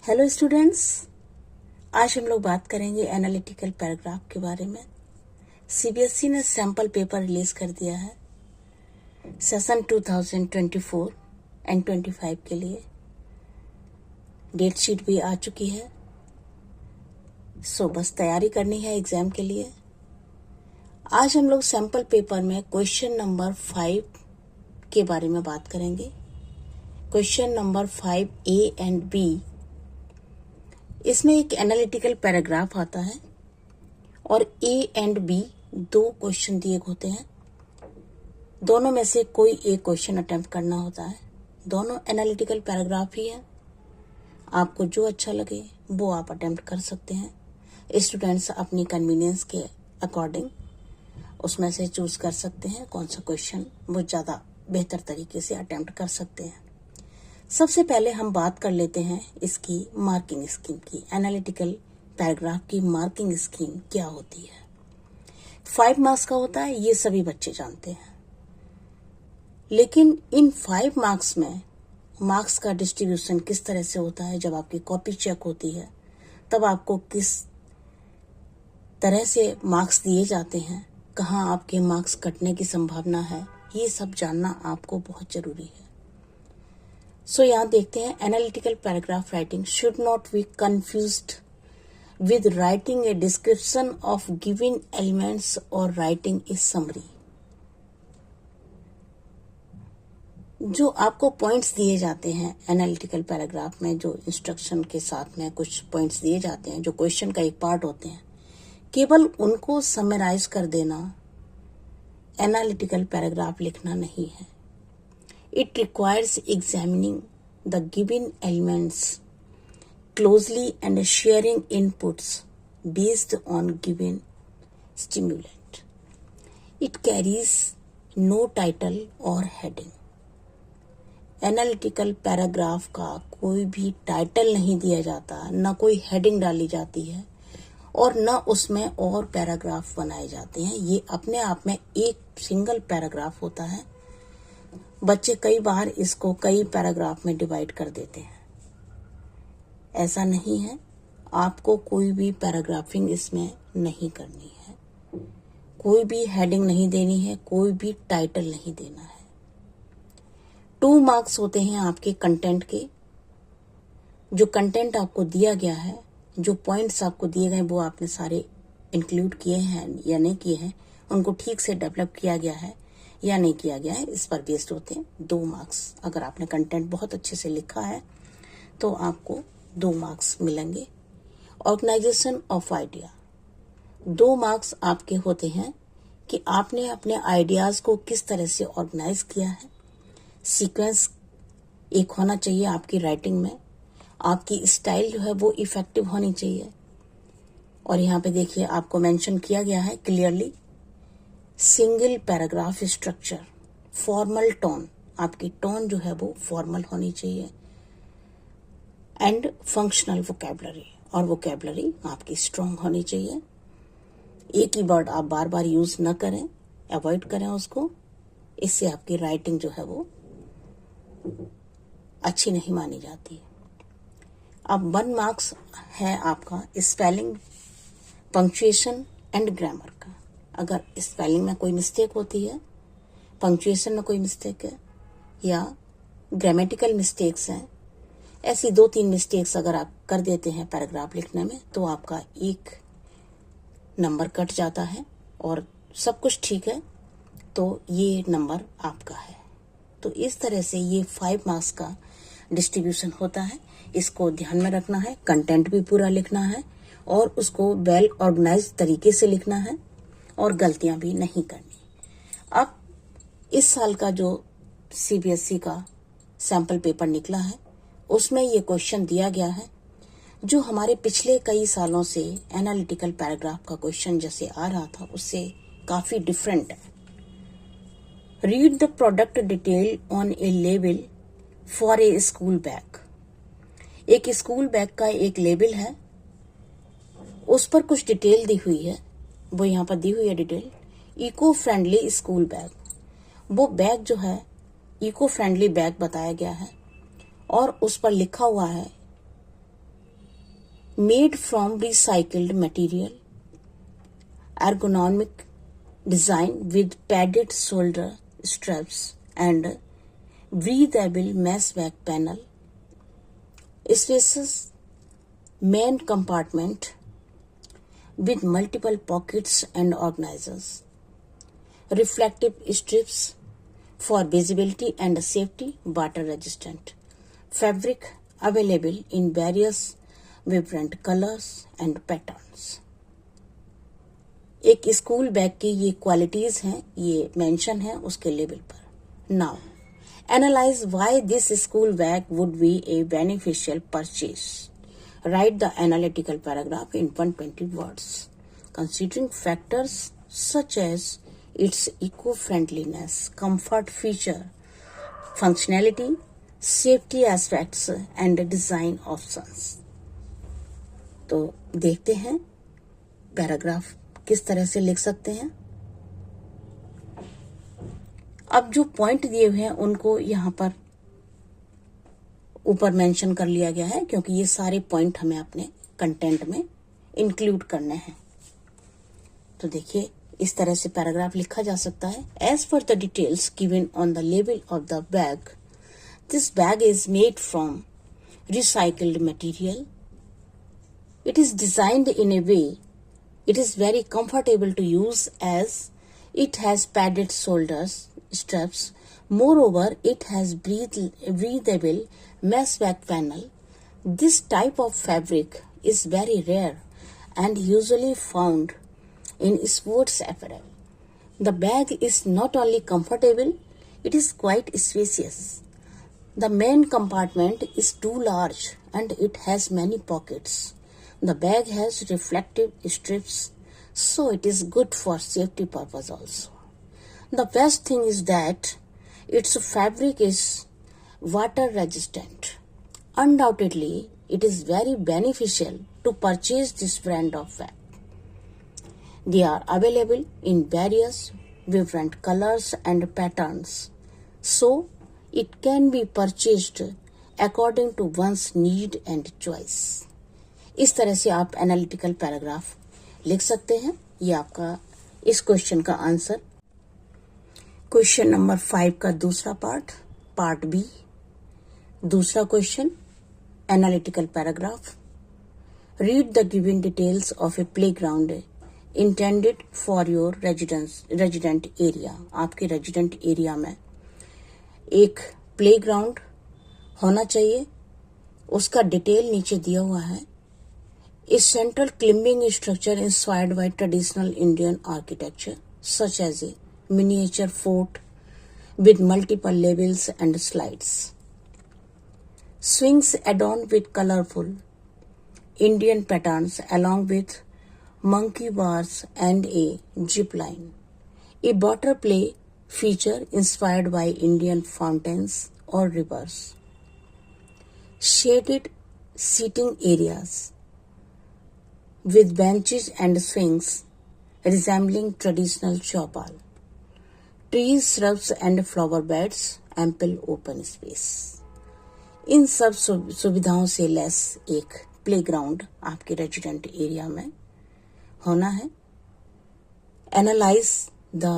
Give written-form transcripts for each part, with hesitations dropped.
Hello students, आज हम लोग बात करेंगे एनालिटिकल पैराग्राफ के बारे में। सीबीएसई ने सैंपल पेपर रिलीज कर दिया है सेशन 2024 एंड 25 के लिए। डेट शीट भी आ चुकी है, सो बस तैयारी करनी है एग्जाम के लिए। आज हम लोग सैंपल पेपर में क्वेश्चन नंबर 5 के बारे में बात करेंगे। Question number 5A and B, इसमें एक एनालिटिकल पैराग्राफ आता है और A एंड B दो क्वेश्चन दिए होते हैं। दोनों में से कोई एक क्वेश्चन अटेम्प्ट करना होता है। दोनों एनालिटिकल पैराग्राफ ही है। आपको जो अच्छा लगे वो आप अटेम्प्ट कर सकते हैं। स्टूडेंट्स अपनी कन्वीनियंस के अकॉर्डिंग उसमें से चूज कर सकते हैं कौन सा क्वेश्चन वो ज़्यादा बेहतर तरीके से अटेम्प्ट कर सकते हैं। सबसे पहले हम बात कर लेते हैं इसकी मार्किंग स्कीम की। एनालिटिकल पैराग्राफ की मार्किंग स्कीम क्या होती है? 5 मार्क्स का होता है, ये सभी बच्चे जानते हैं। लेकिन इन 5 मार्क्स में मार्क्स का डिस्ट्रीब्यूशन किस तरह से होता है? जब आपकी कॉपी चेक होती है तब आपको किस तरह से मार्क्स दिए जाते हैं, कहाँ आपके मार्क्स कटने की संभावना है, ये सब जानना आपको बहुत जरूरी है। सो यहाँ देखते हैं, analytical paragraph writing should not be confused with writing a description of given elements और राइटिंग ए समरी। जो आपको पॉइंट्स दिए जाते हैं एनालिटिकल पैराग्राफ में, जो इंस्ट्रक्शन के साथ में कुछ पॉइंट्स दिए जाते हैं जो क्वेश्चन का एक पार्ट होते हैं, केवल उनको समराइज कर देना एनालिटिकल पैराग्राफ लिखना नहीं है। It requires examining the given elements closely and sharing inputs based on given stimulant. It carries no title or heading. Analytical paragraph का कोई भी टाइटल नहीं दिया जाता, न कोई हेडिंग डाली जाती है और न उसमें और पैराग्राफ बनाए जाते हैं। ये अपने आप में एक सिंगल पैराग्राफ होता है। बच्चे कई बार इसको कई पैराग्राफ में डिवाइड कर देते हैं। ऐसा नहीं है, आपको कोई भी पैराग्राफिंग इसमें नहीं करनी है, कोई भी हेडिंग नहीं देनी है, कोई भी टाइटल नहीं देना है। 2 मार्क्स होते हैं आपके कंटेंट के। जो कंटेंट आपको दिया गया है, जो पॉइंट्स आपको दिए गए वो आपने सारे इंक्लूड किए हैं या नहीं किए हैं, उनको ठीक से डेवलप किया गया है या नहीं किया गया है, इस पर बेस्ड होते हैं 2 मार्क्स। अगर आपने कंटेंट बहुत अच्छे से लिखा है तो आपको 2 मार्क्स मिलेंगे। ऑर्गेनाइजेशन ऑफ आइडिया, 2 मार्क्स आपके होते हैं कि आपने अपने आइडियाज को किस तरह से ऑर्गेनाइज किया है। सीक्वेंस एक होना चाहिए आपकी राइटिंग में, आपकी स्टाइल जो है वो इफेक्टिव होनी चाहिए। और यहाँ पे देखिए आपको मेंशन किया गया है clearly, single paragraph structure, formal tone, आपकी टोन जो है वो फॉर्मल होनी चाहिए, एंड फंक्शनल वोकैबुलरी, और वोकैबुलरी आपकी स्ट्रांग होनी चाहिए। एक ही वर्ड आप बार बार यूज न करें, अवॉइड करें उसको, इससे आपकी राइटिंग जो है वो अच्छी नहीं मानी जाती। अब 1 मार्क्स है आपका स्पेलिंग, पंक्चुएशन एंड ग्रामर का। अगर स्पेलिंग में कोई मिस्टेक होती है, पंक्चुएशन में कोई मिस्टेक है या ग्रामेटिकल मिस्टेक्स हैं, ऐसी 2-3 मिस्टेक्स अगर आप कर देते हैं पैराग्राफ लिखने में तो आपका 1 नंबर कट जाता है। और सब कुछ ठीक है तो ये नंबर आपका है। तो इस तरह से ये 5 मार्क्स का डिस्ट्रीब्यूशन होता है। इसको ध्यान में रखना है, कंटेंट भी पूरा लिखना है और उसको वेल ऑर्गेनाइज तरीके से लिखना है और गलतियां भी नहीं करनी। अब इस साल का जो सीबीएसई का सैंपल पेपर निकला है उसमें ये क्वेश्चन दिया गया है जो हमारे पिछले कई सालों से एनालिटिकल पैराग्राफ का क्वेश्चन जैसे आ रहा था उससे काफी डिफरेंट है। Read the product detail on A label for a school bag. एक स्कूल बैग का एक लेबल है, उस पर कुछ डिटेल दी हुई है, वो यहाँ पर दी हुई है detail, eco friendly school bag. वो बैग जो है इको फ्रेंडली बैग बताया गया है और उस पर लिखा हुआ है made from recycled material, ergonomic design with padded shoulder straps and breathable mesh back panel, spacious main compartment with multiple pockets and organizers, reflective strips for visibility and safety, water resistant, fabric available in various vibrant colors and patterns. एक school bag की ये qualities हैं, ये mention है उसके label पर. Now analyse why this school bag would be A beneficial purchase. Write the analytical paragraph in 120 words, considering factors such as its eco-friendliness, comfort feature, functionality, safety aspects, and design options. तो देखते हैं paragraph किस तरह से लिख सकते हैं. अब जो पॉइंट दिए हुए हैं उनको यहाँ पर ऊपर मेंशन कर लिया गया है क्योंकि ये सारे पॉइंट हमें अपने कंटेंट में इंक्लूड करने हैं. तो देखिए इस तरह से पैराग्राफ लिखा जा सकता है. As per the details given on the label of the bag, this bag is made from recycled material. It is designed in a way it is very comfortable to use as it has padded shoulders straps. Moreover, it has breathable mesh back panel. This type of fabric is very rare and usually found in sports apparel. The bag is not only comfortable, it is quite spacious. The main compartment is too large and it has many pockets. The bag has reflective strips, so it is good for safety purpose also. The best thing is that its fabric is water resistant. Undoubtedly, it is very beneficial to purchase this brand of bag. They are available in various vibrant colors and patterns, so it can be purchased according to one's need and choice. इस तरह से आप analytical paragraph लिख सकते हैं. ये आपका इस क्वेश्चन का आंसर. क्वेश्चन नंबर 5 का दूसरा पार्ट बी. दूसरा question analytical paragraph. Read the given details of A playground intended for your resident area. आपके रेजिडेंट एरिया में एक प्लेग्राउंड होना चाहिए, उसका डिटेल नीचे दिया हुआ है. A central climbing structure inspired by traditional Indian architecture, such as a miniature fort with multiple levels and slides. Swings adorned with colorful Indian patterns along with monkey bars and a zip line. A water play feature inspired by Indian fountains or rivers. Shaded seating areas with benches and swings resembling traditional chopal. Trees, shrubs and flower beds, ample open space. इन सब सुविधाओं से lace एक playground आपके resident area में होना है. Analyze the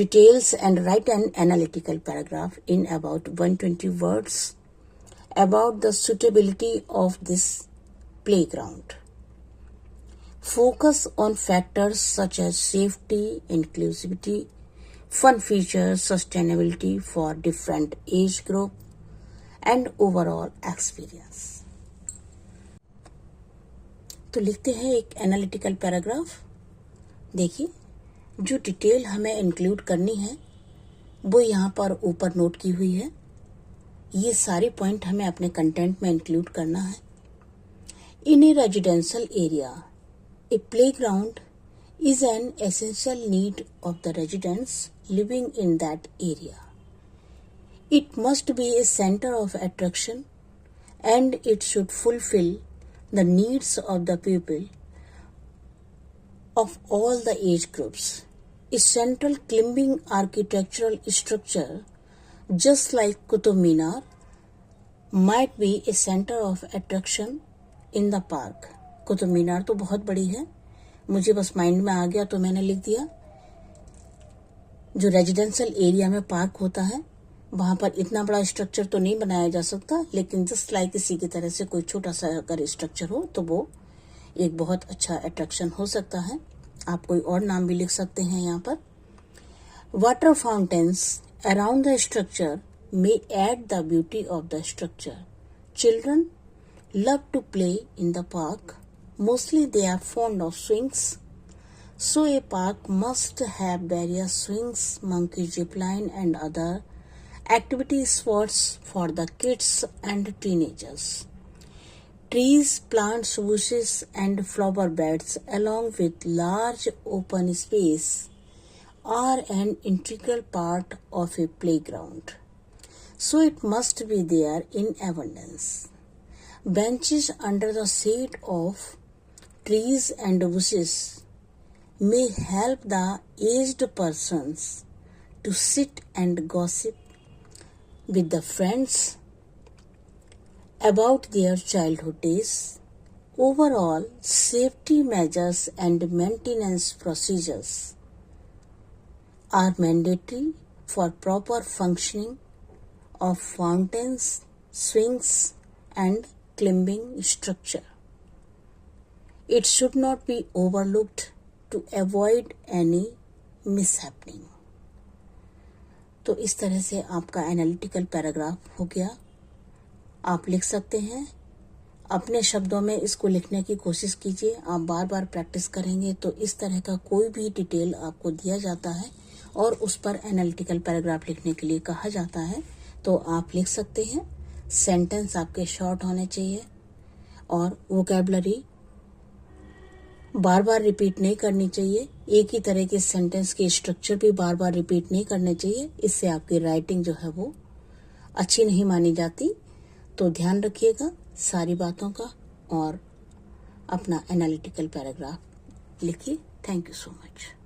details and write an analytical paragraph in about 120 words about the suitability of this playground. Focus on factors such as safety, inclusivity, fun features, sustainability for different age group, and overall experience. तो लिखते हैं एक analytical paragraph. देखिए जो detail हमें include करनी है वो यहाँ पर ऊपर नोट की हुई है. ये सारे पॉइंट हमें अपने कंटेंट में इंक्लूड करना है. In a residential area, a playground is an essential need of the residents living in that area. It must be a center of attraction and it should fulfill the needs of the people of all the age groups. A central climbing architectural structure, just like Qutub Minar, might be a center of attraction in the park. Qutub Minar तो बहुत बड़ी है, मुझे बस mind में आ गया तो मैंने लिख दिया। जो रेजिडेंशियल एरिया में पार्क होता है वहां पर इतना बड़ा स्ट्रक्चर तो नहीं बनाया जा सकता, लेकिन जस्ट लाइक इसी की तरह से कोई छोटा सा अगर स्ट्रक्चर हो तो वो एक बहुत अच्छा अट्रैक्शन हो सकता है। आप कोई और नाम भी लिख सकते हैं यहाँ पर। Water fountains around the structure may add the beauty of the structure. Children love to play in the park. Mostly they are fond of swings. So a park must have various swings, monkey zipline and other activity spots for the kids and teenagers. Trees, plants, bushes and flower beds along with large open space are an integral part of a playground. So it must be there in abundance. Benches under the shade of trees and bushes may help the aged persons to sit and gossip with the friends about their childhood days. Overall, safety measures and maintenance procedures are mandatory for proper functioning of fountains, swings and climbing structure. It should not be overlooked to avoid any mishappening. तो इस तरह से आपका analytical paragraph हो गया। आप लिख सकते हैं, अपने शब्दों में इसको लिखने की कोशिश कीजिए। आप बार बार प्रैक्टिस करेंगे तो इस तरह का कोई भी डिटेल आपको दिया जाता है और उस पर एनालिटिकल पैराग्राफ लिखने के लिए कहा जाता है तो आप लिख सकते हैं। सेंटेंस आपके शॉर्ट होने चाहिए और वोकैबुलरी बार बार रिपीट नहीं करनी चाहिए। एक ही तरह के सेंटेंस के स्ट्रक्चर भी बार बार रिपीट नहीं करने चाहिए, इससे आपकी राइटिंग जो है वो अच्छी नहीं मानी जाती। तो ध्यान रखिएगा सारी बातों का और अपना एनालिटिकल पैराग्राफ लिखिए। Thank you so much.